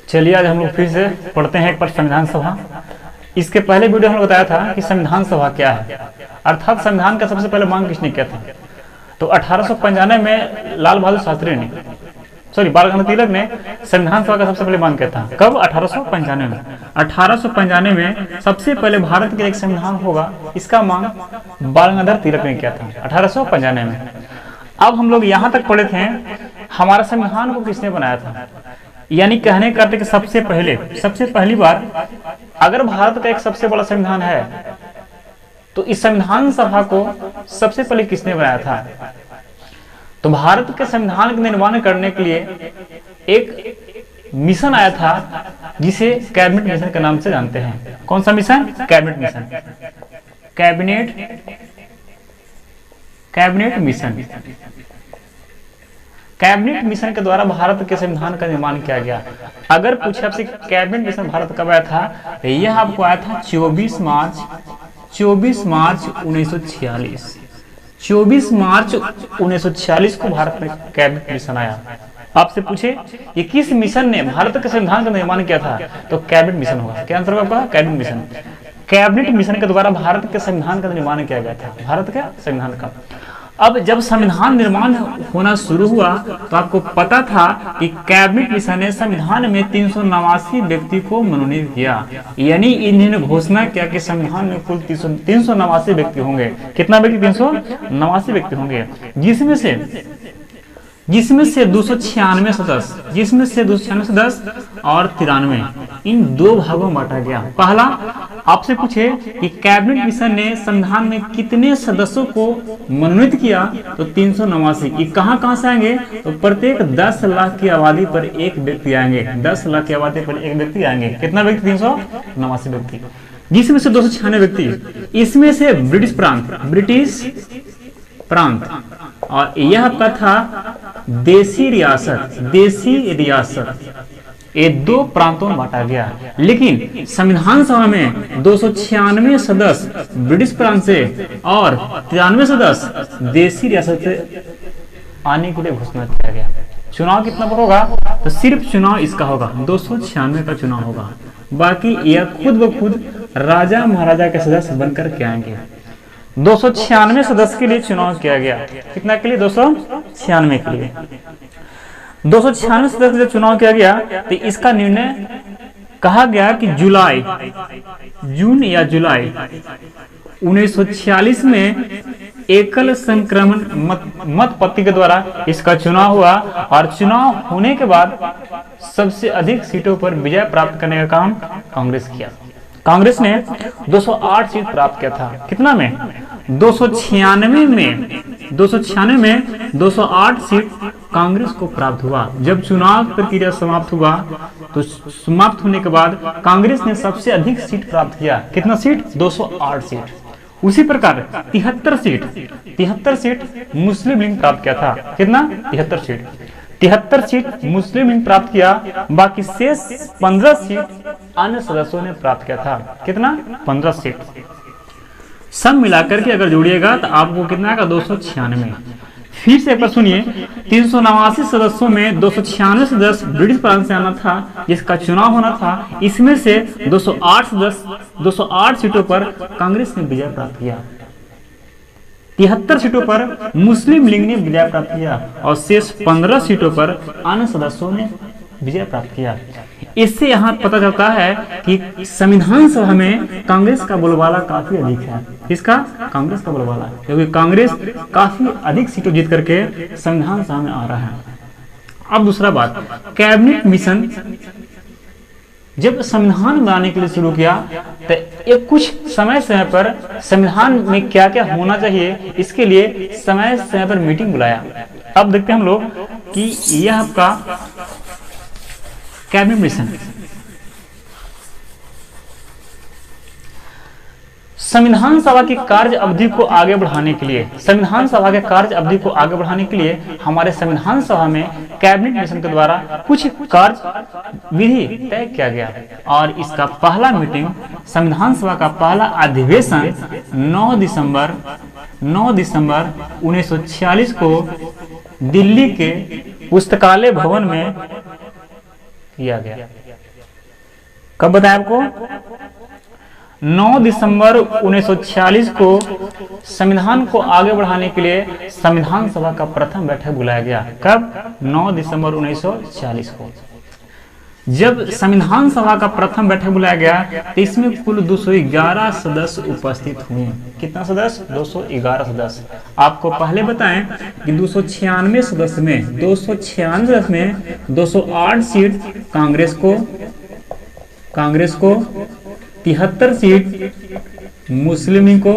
चलिए आज हम लोग फिर से पढ़ते हैं एक बार संविधान सभा। इसके पहले वीडियो हमने बताया था कि संविधान सभा क्या है, अर्थात संविधान का सबसे पहले मांग किसने किया था। तो 1895 में लाल बहादुर शास्त्री ने, बाल गंगाधर तिलक ने संविधान सभा का सबसे पहले मांग किया था। कब? 1895 में। 1895 में सबसे पहले भारत के एक संविधान होगा, इसका मांग बाल गंगाधर तिलक ने किया था 1895 में। अब हम लोग यहाँ तक पढ़े थे हमारा संविधान को किसने बनाया था, यानी कहने का अर्थ कि सबसे पहली बार अगर भारत का एक सबसे बड़ा संविधान है तो इस संविधान सभा को सबसे पहले किसने बनाया था। तो भारत के संविधान का निर्माण करने के लिए एक मिशन आया था जिसे कैबिनेट मिशन के नाम से जानते हैं। कौन सा mission? Cabinet mission. Cabinet mission. Cabinet mission के द्वारा भारत के संविधान का निर्माण किया गया। अगर पूछे आपसे कैबिनेट मिशन भारत कब आया था, यह आपको आया था 24 मार्च 1946। 24 मार्च 1946 को भारत में कैबिनेट मिशन आया। आपसे पूछे ये किस मिशन ने भारत के संविधान का निर्माण किया था, तो कैबिनेट मिशन होगा। क्या आंसर होगा? Cabinet mission. कैबिनेट मिशन के द्वारा भारत के संविधान का निर्माण किया गया था, भारत के संविधान का। अब जब संविधान निर्माण होना शुरू हुआ तो आपको पता था कि कैबिनेट मिशन ने संविधान में 389 व्यक्ति को मनोनीत किया, यानी इन्होंने घोषणा किया कि संविधान में कुल 389 व्यक्ति होंगे। कितना व्यक्ति? 389 व्यक्ति होंगे, जिसमें से 296 सदस्य और 93 इन दो भागों में बांटा गया। पहला आपसे पूछे कि कैबिनेट मिशन ने संविधान में कितने सदस्यों को मनोनीत किया, तो 389। ये कहाँ से आएंगे? तो प्रत्येक 10 लाख की आबादी पर एक व्यक्ति आएंगे। 10 लाख की आबादी पर एक व्यक्ति आएंगे। कितना व्यक्ति? 389 व्यक्ति, जिसमें से 296 व्यक्ति इसमें से ब्रिटिश प्रांत और यह आपका था देसी रियासत। ये दो प्रांतों में बांटा गया। लेकिन संविधान सभा में 296 सदस्य ब्रिटिश प्रांत से और 93 सदस्य देसी रियासत से आने के लिए घोषणा किया गया। चुनाव कितना पर होगा? तो सिर्फ चुनाव इसका होगा 296 का चुनाव होगा, बाकी यह खुद ब खुद राजा महाराजा के सदस्य बनकर के आएंगे। 296 सदस्य के लिए चुनाव किया गया। कितना के लिए? 296 के लिए। 296 सदस्य के लिए चुनाव किया गया तो इसका निर्णय कहा गया कि जून या जुलाई 1946 में एकल संक्रमण मत पत्र के द्वारा इसका चुनाव हुआ और चुनाव होने के बाद सबसे अधिक सीटों पर विजय प्राप्त करने का काम कांग्रेस किया। कांग्रेस ने 208 सीट प्राप्त किया था। कितना में? 296 में 208 सीट कांग्रेस को प्राप्त हुआ। जब चुनाव प्रक्रिया समाप्त हुआ तो समाप्त होने के बाद कांग्रेस ने सबसे अधिक सीट प्राप्त किया। कितना सीट? 208 सीट। उसी प्रकार 73 सीट मुस्लिम लीग प्राप्त किया था। कितना? 73 सीट मुस्लिम लीग प्राप्त किया, बाकी शेष 15 सीट अन्य सदस्यों ने प्राप्त किया था। कितना? 15 सीट। सब मिलाकर के अगर जोड़िएगा तो आपको कितना आएगा? 296। फिर से एक बार सुनिए, 389 सदस्यों में 296 सदस्य ब्रिटिश प्रांत से आना था, जिसका चुनाव होना था। इसमें से 208 सीटों पर कांग्रेस ने विजय प्राप्त किया, 73 सीटों पर मुस्लिम लीग ने विजय प्राप्त किया और शेष 15 सीटों पर अन्य सदस्यों ने विजय प्राप्त किया। इससे यहाँ पता चलता है कि संविधान सभा में कांग्रेस का बोलबाला काफी अधिक है। इसका? कांग्रेस का बोलबाला, क्योंकि कांग्रेस काफी अधिक सीटों जीत करके संविधान सभा में आ रहा है। अब दूसरा बात, कैबिनेट मिशन जब संविधान बनाने के लिए शुरू किया तो एक कुछ समय पर संविधान में क्या क्या होना चाहिए, इसके लिए समय पर मीटिंग बुलाया। अब देखते हैं हम लोग कि यह आपका कैबिनेट मिशन संविधान सभा की कार्य अवधि को आगे बढ़ाने के लिए हमारे संविधान सभा में कैबिनेट मिशन के द्वारा कुछ कार्य विधि तय किया गया और इसका पहला मीटिंग, संविधान सभा का पहला अधिवेशन 9 दिसंबर 1946 को दिल्ली के पुस्तकालय भवन में किया गया। कब बताया आपको? 9 दिसंबर 1946 को संविधान को आगे बढ़ाने के लिए संविधान सभा का प्रथम बैठक बुलाया गया। कब? 9 दिसंबर 1946 को। जब संविधान सभा का प्रथम बैठक बुलाया गया तो इसमें कुल 211 सदस्य उपस्थित हुए। कितना सदस्य? 211 सदस्य। आपको पहले बताएं कि 296 सदस्य में 208 सीट कांग्रेस को 73 सीट मुस्लिम लीग को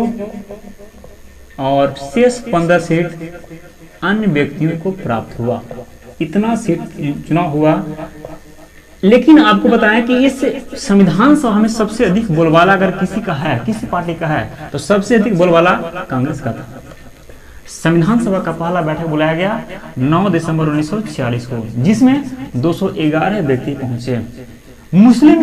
और शेष 15 सीट अन्य व्यक्तियों को प्राप्त हुआ। इतना सीट चुनाव हुआ। लेकिन आपको बताएं कि इस संविधान सभा में सबसे अधिक बोलबाला अगर किसी का है, किसी पार्टी का है, तो सबसे अधिक बोलबाला कांग्रेस का था। संविधान सभा का पहला बैठक बुलाया गया 9 दिसंबर 1946 को, जिसमें 211 व्यक्ति पहुंचे। मुस्लिम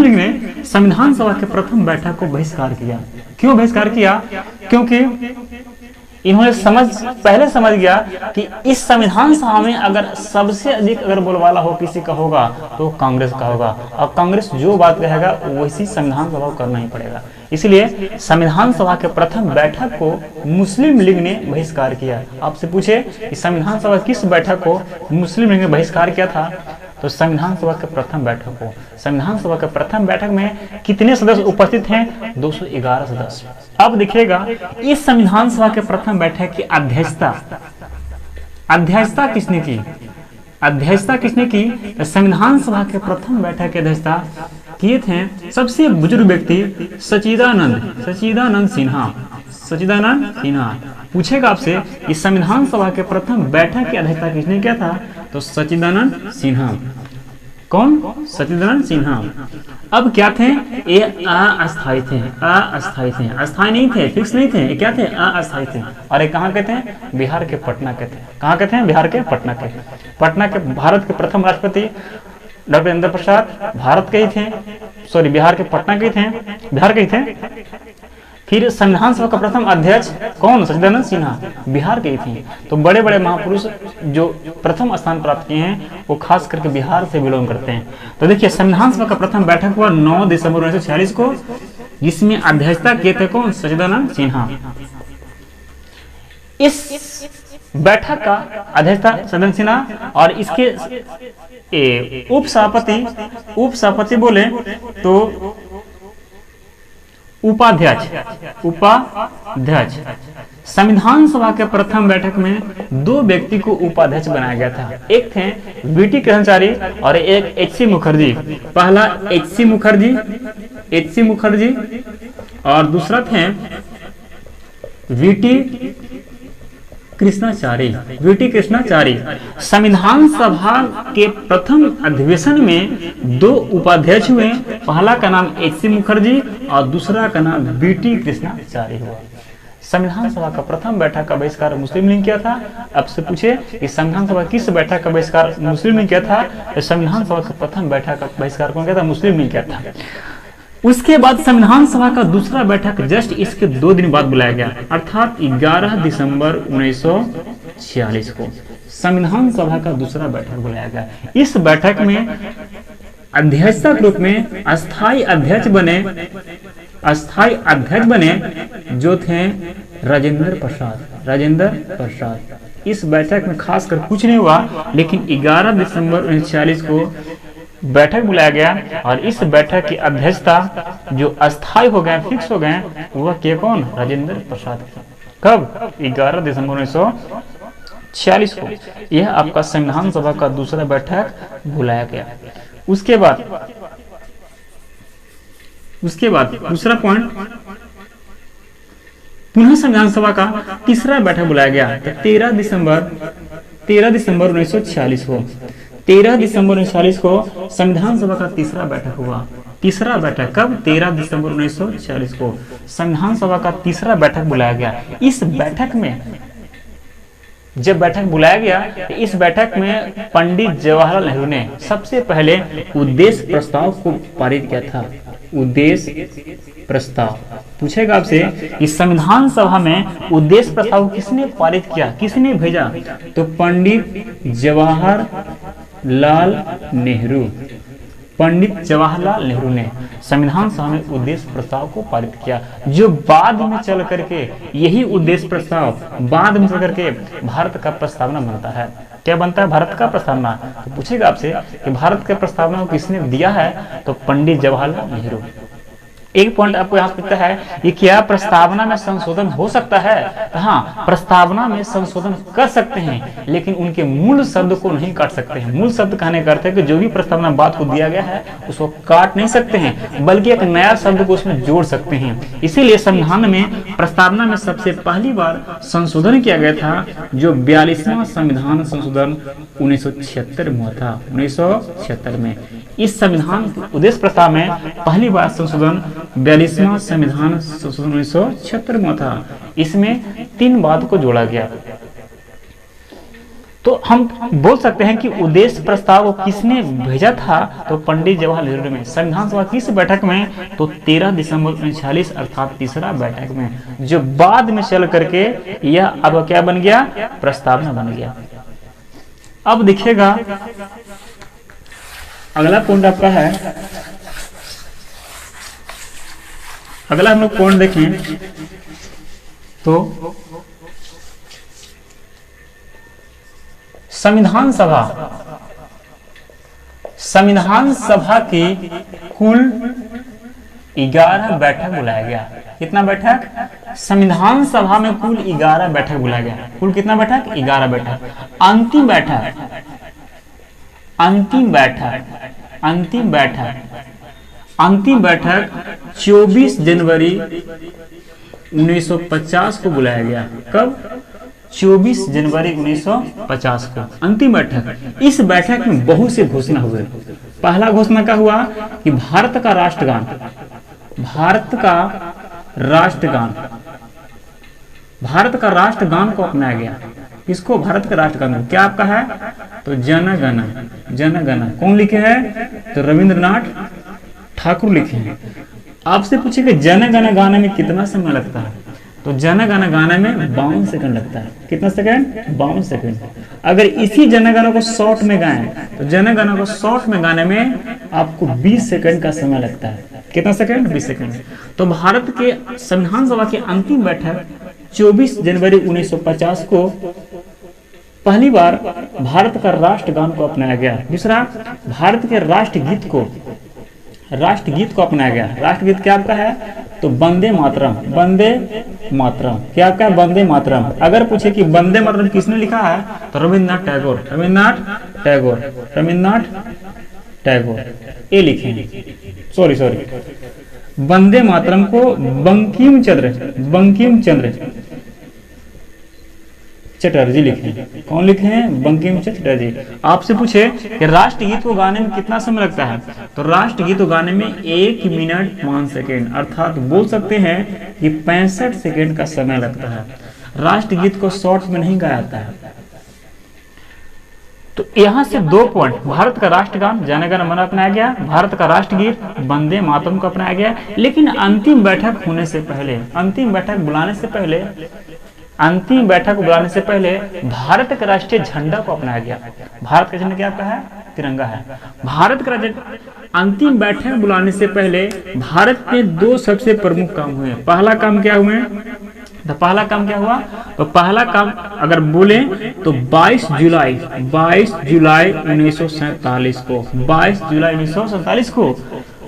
लीग ने संविधान सभा के प्रथम बैठक को बहिष्कार किया। क्यों बहिष्कार किया? क्योंकि इन्होंने पहले समझ गया कि इस संविधान सभा में अगर सबसे अधिक अगर बोलबाला हो किसी का होगा तो कांग्रेस का होगा, और कांग्रेस जो बात कहेगा वैसी संविधान सभा को करना ही पड़ेगा। इसलिए संविधान सभा के प्रथम बैठक को मुस्लिम लीग ने बहिष्कार किया। आपसे पूछे कि संविधान सभा किस बैठक को मुस्लिम लीग ने बहिष्कार किया था, तो संविधान सभा के प्रथम बैठक को। संविधान सभा के प्रथम बैठक में कितने सदस्य उपस्थित हैं? 211 सदस्य। अब देखिएगा इस संविधान सभा के प्रथम बैठक की अध्यक्षता किसने की? संविधान सभा के प्रथम बैठक की अध्यक्षता किए थे सबसे बुजुर्ग व्यक्ति सच्चिदानंद सिन्हा। पूछेगा आपसे कि संविधान सभा के प्रथम बैठक की अध्यक्षता किसने किया था, तो सच्चिदानंद सिन्हा। कौन? सच्चिदानंद सिन्हा। अब क्या थे? ये अस्थायी थे, अस्थायी नहीं थे, फिक्स नहीं थे। ये क्या थे? अस्थायी थे। और ये कहाँ के थे? बिहार के पटना के थे। कहाँ के थे? बिहार के पटना के। पटना के भारत के प्रथम राष्ट्रपति डॉक्टर राजेंद्र प्रसाद भारत के ही थे, सॉरी बिहार के पटना के थे, बिहार के ही थे। फिर संविधान सभा का प्रथम अध्यक्ष कौन? सच्चिदानंद सिन्हा, बिहार के ही थे। तो बड़े बड़े महापुरुष जो प्रथम स्थान प्राप्त किए हैं वो खास करके बिहार से बिलोंग करते हैं। तो देखिए संविधान सभा का प्रथम बैठक हुआ 9 दिसंबर 1946 को, जिसमें अध्यक्षता किए थे कौन? सच्चिदानंद सिन्हा। इस बैठक का अध्यक्षता सच्चिदानंद सिन्हा, और इसके उपसभापति बोले तो उपाध्यक्ष। संविधान सभा के प्रथम बैठक में 2 व्यक्ति को उपाध्यक्ष बनाया गया था। एक थे वीटी कृष्णाचारी और एक एच.सी. मुखर्जी। पहला एच.सी. मुखर्जी और दूसरा थे वीटी कृष्णाचारी। संविधान सभा के प्रथम अधिवेशन में 2 उपाध्यक्ष हुए। पहला का नाम एच.सी. मुखर्जी और दूसरा का नाम वीटी कृष्णाचारी हुआ। संविधान सभा का प्रथम बैठक का बहिष्कार मुस्लिम लीग किया था। अब से पूछे कि संविधान सभा किस बैठक का बहिष्कार मुस्लिम लीग किया था, तो संविधान सभा का प्रथम बैठक का बहिष्कार कौन किया था? मुस्लिम लीग किया था। उसके बाद संविधान सभा का दूसरा बैठक जस्ट इसके 2 दिन बाद बुलाया गया, अर्थात 11 दिसंबर 1946 को संविधान सभा का दूसरा बैठक बुलाया गया। इस बैठक में अध्यक्षता के रूप में अस्थायी अध्यक्ष बने जो थे राजेंद्र प्रसाद। इस बैठक में खासकर कुछ नहीं हुआ, लेकिन 11 दिसंबर 1946 को बैठक बुलाया गया और इस बैठक की अध्यक्षता जो अस्थायी हो गए, फिक्स हो गए, वह के कौन? राजेंद्र प्रसाद। कब? 11 दिसंबर 1946 को। यह आपका संविधान सभा का दूसरा बैठक बुलाया गया। उसके बाद दूसरा पॉइंट, पुनः संविधान सभा का तीसरा बैठक बुलाया गया। तो 13 दिसंबर 1946 को 1946 को संविधान सभा का तीसरा बैठक हुआ। तीसरा बैठक कब? 13 दिसंबर 1946 को संविधान सभा का तीसरा बैठक बुलाया गया। इस बैठक में जब बैठक बुलाया गया तो इस बैठक में पंडित जवाहरलाल नेहरू ने सबसे पहले उद्देश्य प्रस्ताव को पारित किया था। उद्देश्य प्रस्ताव पूछेगा आपसे कि संविधान सभा में उद्देश्य प्रस्ताव किसने पारित किया, किसने भेजा, तो पंडित जवाहरलाल नेहरू। पंडित जवाहरलाल नेहरू ने संविधान सभा में उद्देश्य प्रस्ताव को पारित किया, जो बाद में चल करके यही उद्देश्य प्रस्ताव बाद में चल करके भारत का प्रस्तावना बनता है। क्या बनता है? भारत का प्रस्तावना। तो पूछेगा आपसे कि भारत के प्रस्तावना को किसने दिया है, तो पंडित जवाहरलाल नेहरू। एक पॉइंट आपको यहाँ मिलता है कि क्या प्रस्तावना में संशोधन हो सकता है? हाँ, प्रस्तावना में संशोधन कर सकते हैं, लेकिन उनके मूल शब्द को नहीं काट सकते हैं। मूल शब्द कहने का अर्थ है कि जो भी प्रस्तावना बात को दिया गया है उसको काट नहीं सकते हैं, बल्कि एक नया शब्द को उसमें जोड़ सकते हैं। इसीलिए संविधान में प्रस्तावना में सबसे पहली बार संशोधन किया गया था, जो 42वां संविधान संशोधन 1976 में हुआ था। 1976 में इस संविधान उद्देश्य प्रस्ताव में पहली बार संशोधन 42वां संविधान संशोधन 1976 में था। इसमें 3 बात को जोड़ा गया। तो हम बोल सकते हैं कि उद्देश्य प्रस्ताव को किसने भेजा था, तो पंडित जवाहरलाल नेहरू ने। संविधान सभा किस बैठक में, तो 13 दिसंबर 1946 अर्थात तीसरा बैठक में, जो बाद में चल करके यह अब क्या बन गया, प्रस्तावना बन गया। अब देखिएगा अगला पॉइंट आपका है, अगला हम लोग पॉइंट देखें तो संविधान सभा की कुल 11 बैठक बुलाया गया। कितना बैठक? संविधान सभा में कुल 11 बैठक बुलाया गया। कुल कितना बैठक? 11 बैठक। अंतिम बैठक 24 जनवरी 1950 को बुलाया गया। कब? 24 जनवरी 1950 को अंतिम बैठक। इस बैठक में बहुत से घोषणा हुए। पहला घोषणा क्या हुआ कि भारत का राष्ट्रगान को अपनाया गया। किसको? भारत का राष्ट्रगान। क्या आपका है? तो जन गण। कौन लिखे हैं? तो रविंद्रनाथ ठाकुर लिखे हैं। आपसे पूछेगा जन गण गाने में कितना समय लगता है, तो जन गण गाने में 52 सेकंड लगता है। कितना सेकंड? 52 सेकंड। अगर इसी जन गण को शॉर्ट में गाएं तो जन गण को शॉर्ट में गाने में आपको 20 सेकंड का समय लगता है। कितना सेकंड? 20 सेकंड। तो भारत के संविधान सभा की अंतिम बैठक 24 जनवरी 1950 को पहली बार भारत का राष्ट्रगान को अपनाया गया। दूसरा, भारत के राष्ट्रगीत को अपनाया गया। राष्ट्रगीत क्या आपका है? तो वंदे मातरम। क्या आपका है? वंदे मातरम। अगर पूछे कि वंदे मातरम किसने लिखा है, तो रविंद्रनाथ टैगोर ये लिखे हैं। सॉरी वंदे मातरम को बंकिम चंद्र चटर्जी लिखे हैं। कौन लिखे हैं? बंकिम चंद्र चटर्जी। आपसे पूछे कि राष्ट्रगीत को गाने में कितना समय लगता है, तो राष्ट्रगीत को गाने में 1 मिनट 5 सेकेंड, अर्थात बोल सकते हैं कि 65 सेकेंड का समय लगता है। राष्ट्रगीत को शॉर्ट में नहीं गाया जाता है। तो यहाँ से 2 पॉइंट, भारत का राष्ट्रगान जन गण मन अपनाया गया, भारत का राष्ट्रगीत वंदे मातरम को अपनाया गया। लेकिन अंतिम बैठक बुलाने से पहले भारत के राष्ट्रीय झंडा को अपनाया गया। भारत का झंडा क्या आपका है? तिरंगा है। भारत का अंतिम बैठक बुलाने से पहले भारत में 2 सबसे प्रमुख काम हुए। पहला काम क्या हुआ? तो पहला काम अगर बोले तो 22 जुलाई 1947 को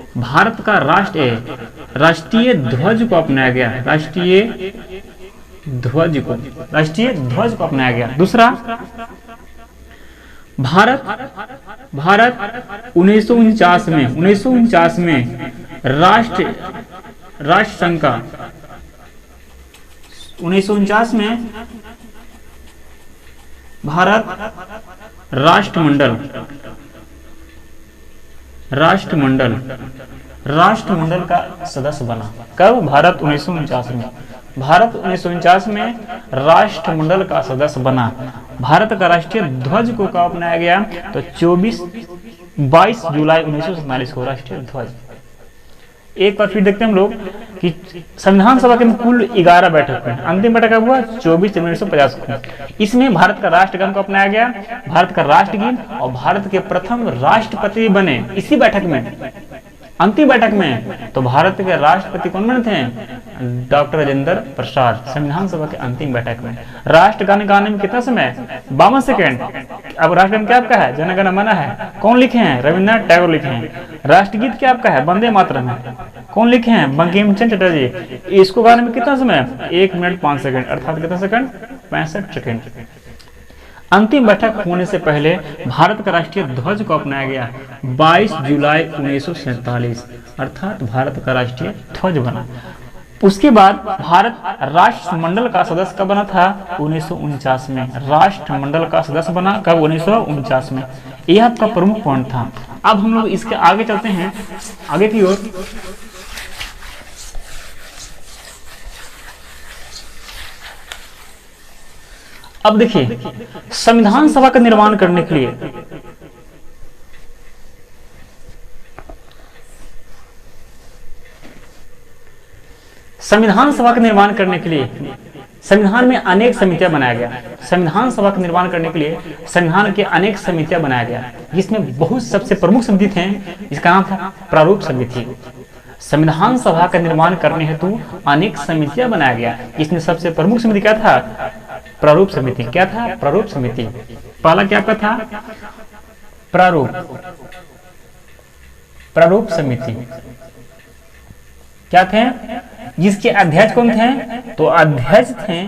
भारत का राष्ट्रीय ध्वज को अपनाया गया। राष्ट्रीय ध्वज को अपनाया गया। दूसरा, भारत 1949 में राष्ट्र संघ का 1949 में भारत राष्ट्रमंडल का सदस्य बना। कब? भारत 1949 में। भारत 1949 में राष्ट्रमंडल का सदस्य बना। भारत का राष्ट्रीय ध्वज को कब अपनाया गया? तो 22 जुलाई 1947 को राष्ट्रीय ध्वज। एक बार फिर देखते हैं हम लोग कि संविधान सभा के में कुल 11 बैठक हुए। अंतिम बैठक कब हुआ? 24 जनवरी 1950 को। इसमें भारत का राष्ट्रगान को अपनाया गया, भारत का राष्ट्रगीत, और भारत के प्रथम राष्ट्रपति बने इसी बैठक में, अंतिम बैठक में। तो भारत के राष्ट्रपति कौन बने थे? डॉक्टर राजेंद्र प्रसाद। संविधान सभा के अंतिम बैठक में राष्ट्रगान गाने में कितना समय? 52 सेकेंड। अब राष्ट्रगान क्या आपका है? जन गण मन है, कौन लिखे हैं? रविन्द्रनाथ टैगोर लिखे हैं। राष्ट्रगीत क्या आपका है? वंदे मातरम है, कौन लिखे हैं? बंकिम चंद्र चटर्जी। इसको गाने में कितना समय? 1 मिनट 5 सेकंड, अर्थात कितना सेकंड? 65 सेकंड। अंतिम बैठक होने से पहले भारत का राष्ट्रीय ध्वज को अपनाया गया 22 जुलाई 1947, अर्थात भारत का राष्ट्रीय ध्वज बना। उसके बाद भारत राष्ट्रमंडल का सदस्य कब बना था? 1949 में। राष्ट्रमंडल का सदस्य बना कब? 1949 में। यह आपका प्रमुख पॉइंट था। अब हम लोग इसके आगे चलते हैं, आगे की ओर। अब देखिए, संविधान सभा का निर्माण करने के लिए संविधान सभा का निर्माण करने के लिए संविधान में अनेक समितियां बनाया गया। संविधान सभा का निर्माण करने के लिए संविधान के अनेक समितियां बनाया गया, जिसमें बहुत सबसे प्रमुख समिति थे, जिसका नाम था प्रारूप समिति। संविधान सभा का निर्माण करने हेतु अनेक समितियां बनाया गया, जिसमें सबसे प्रमुख समिति क्या था? प्रारूप समिति। क्या था? प्रारूप समिति। पहला क्या था? प्रारूप समिति। क्या थे? जिसके अध्यक्ष कौन थे? तो अध्यक्ष थे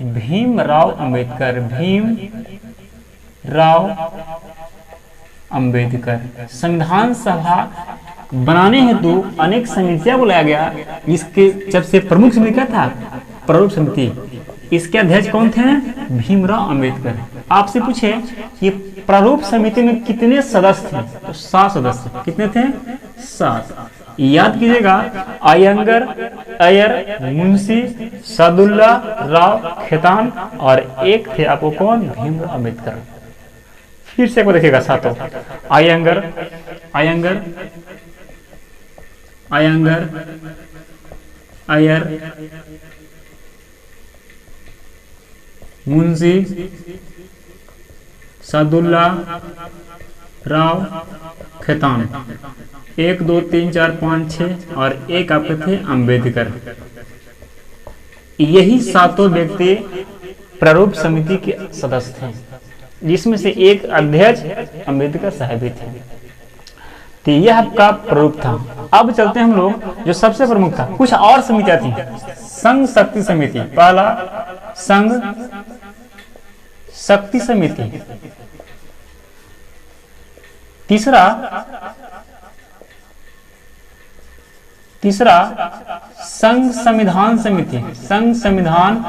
भीमराव अंबेडकर। भीमराव अंबेडकर। संविधान सभा बनाने हेतु अनेक समितियां बुलाया गया, जिसके सबसे प्रमुख समिति क्या था? प्रारूप समिति। इसके अध्यक्ष कौन थे? भीमराव अंबेडकर। आपसे पूछे कि प्रारूप समिति में कितने सदस्य थे? तो 7 सदस्य। कितने थे? 7। याद कीजिएगा, अय्यर, मुंशी, सादुल्ला राव खेतान, और एक थे आपको कौन? भीमराव अंबेडकर। फिर से एक बार देखिएगा, सातों। अय्यर, मुंशी, सादुल्ला राव खेतान। 1 2 3 4 5 6 और एक आपके थे अंबेडकर। यही सातों व्यक्ति प्रारूप समिति के सदस्य थे, जिसमें से एक अध्यक्ष अंबेडकर साहब भी थे। तो यह आपका प्रारूप था। अब चलते हैं हम लोग, जो सबसे प्रमुख था, कुछ और समितियां थी। संघ शक्ति समिति। पहला संघ शक्ति समिति। तीसरा संघ संविधान समिति। संघ संविधान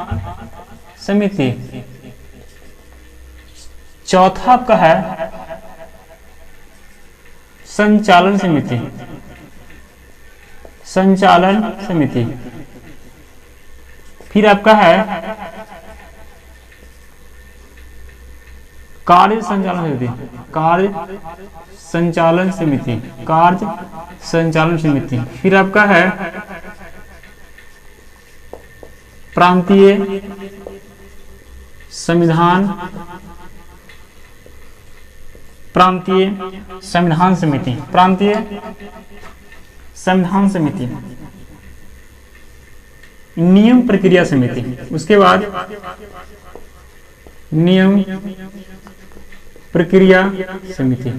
समिति। चौथा आपका है संचालन समिति। संचालन समिति। फिर आपका है कार्य संचालन समिति। कार्य संचालन समिति। कार्य संचालन समिति। फिर आपका है प्रांतीय संविधान समिति। प्रांतीय संविधान समिति। नियम प्रक्रिया समिति। उसके बाद नियम प्रक्रिया समिति।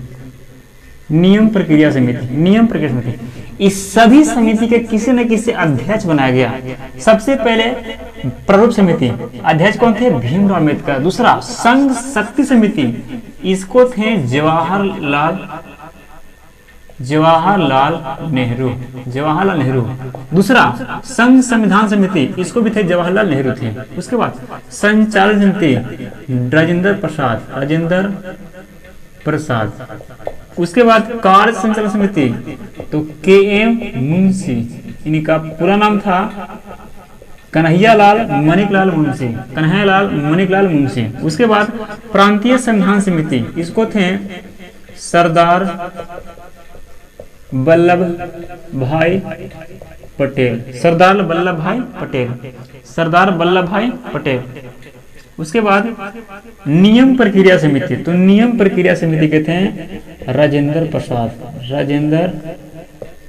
नियम प्रक्रिया समिति। इस सभी समिति के किसी न किसी अध्यक्ष बनाया गया। सबसे पहले प्रारूप समिति, अध्यक्ष कौन थे? भीमराव अंबेडकर। दूसरा संघ शक्ति समिति, इसको थे जवाहरलाल नेहरू। दूसरा संघ संविधान समिति, इसको भी थे जवाहरलाल नेहरू थे। उसके बाद संचालन समिति राजेंद्र प्रसाद। उसके बाद कार्य संचालन समिति तो KM मुंशी, इनका पूरा नाम था कन्हैयालाल मणिकलाल मुंशी। उसके बाद प्रांतीय संविधान समिति, इसको थे सरदार वल्लभ भाई पटेल, सरदार वल्लभ भाई पटेल, सरदार वल्लभ भाई पटेल। उसके बाद नियम प्रक्रिया समिति, तो नियम प्रक्रिया समिति कहते हैं राजेंद्र प्रसाद, राजेंद्र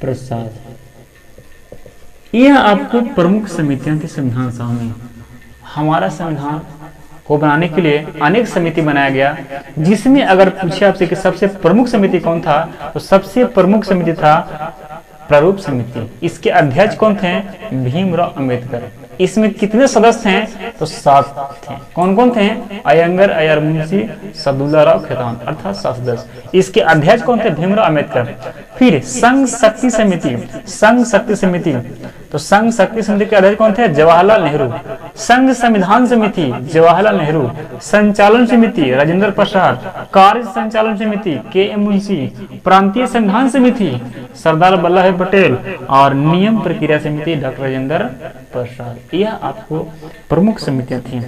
प्रसाद। यह आपको प्रमुख समितियां थी संविधान सभा में। हमारा संविधान को बनाने के लिए अनेक समिति बनाया गया, जिसमें अगर पूछे आपसे कि सबसे प्रमुख समिति कौन था, तो सबसे प्रमुख समिति था प्रारूप समिति। इसके अध्यक्ष कौन थे? भीमराव अंबेडकर। इसमें कितने सदस्य हैं? तो 7 थे। कौन कौन थे? अयंगर, अय्यर मुंशी, सदुल्ला राव खेतान, अर्थात 7 सदस्य। इसके अध्यक्ष कौन थे? भीमराव अंबेडकर। फिर संघ शक्ति समिति, संघ शक्ति समिति, तो संघ शक्ति समिति के अध्यक्ष कौन थे? जवाहरलाल नेहरू। संघ संविधान समिति, जवाहरलाल नेहरू। संचालन समिति, राजेंद्र प्रसाद। कार्य संचालन समिति, के.एम. मुंशी। प्रांतीय संविधान समिति, सरदार वल्लभ भाई पटेल। और नियम प्रक्रिया समिति, डॉक्टर राजेंद्र प्रसाद। यह आपको प्रमुख समितियां थी।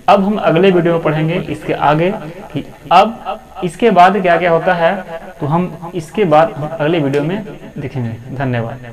अब हम अगले वीडियो में पढ़ेंगे इसके आगे कि अब इसके बाद क्या क्या होता है, तो हम इसके बाद अगले वीडियो में देखेंगे। धन्यवाद।